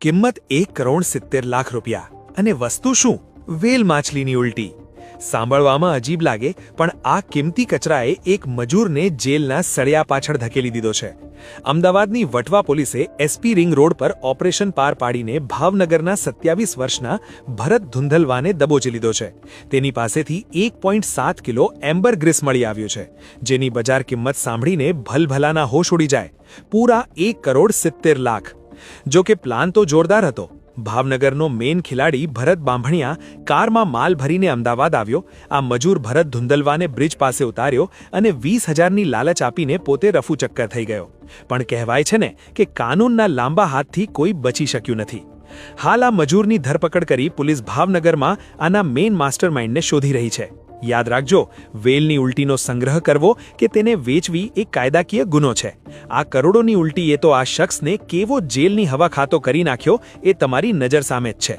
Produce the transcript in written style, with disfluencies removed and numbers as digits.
કિંમત 1,70,00,000 રૂપિયા અને વસ્તુ શું? વેલ માછલીની ઉલટી। સાંભળવામાં અજીબ લાગે, પણ આ કિંમતી કચરાએ એક મજૂરને જેલના સળિયા પાછળ ધકેલી દીધો છે। અમદાવાદની વટવા પોલીસે એસપી રિંગ રોડ પર ઓપરેશન પાર પાડીને ભાવનગરના 27 વર્ષના ભરત ધુંધલવાને દબોચી લીધો છે। તેની પાસેથી 1.7 કિલો એમ્બરગ્રીસ મળી આવ્યું છે, જેની બજાર કિંમત સાંભળીને ભલભલાના હોશ ઉડી જાય। પૂરા 1,70,00,000। જો કે પ્લાન તો જોરદાર હતો। ભાવનગરનો મેઇન ખિલાડી ભરત બાંભણિયા કારમાં માલ ભરીને અમદાવાદ આવ્યો। આ મજૂર ભરત ધુંધલવાને બ્રિજ પાસે ઉતાર્યો અને 20,000ની લાલચ આપીને પોતે રફુચક્કર થઈ ગયો। પણ કહેવાય છે ને કે કાનૂનના લાંબા હાથથી કોઈ બચી શક્યું નથી। હાલ આ મજૂરની ધરપકડ કરી પોલીસ ભાવનગરમાં આના મેઇન માસ્ટરમાઇન્ડને શોધી રહી છે। યાદ રાખજો, વેલની ઉલટીનો સંગ્રહ કરવો કે તેને વેચવી એ કાયદાકીય ગુનો છે। આ કરોડોની ઉલટીએ તો આ શખ્સને કેવો જેલની હવા ખાતો કરી નાખ્યો એ તમારી નજર સામે જ છે।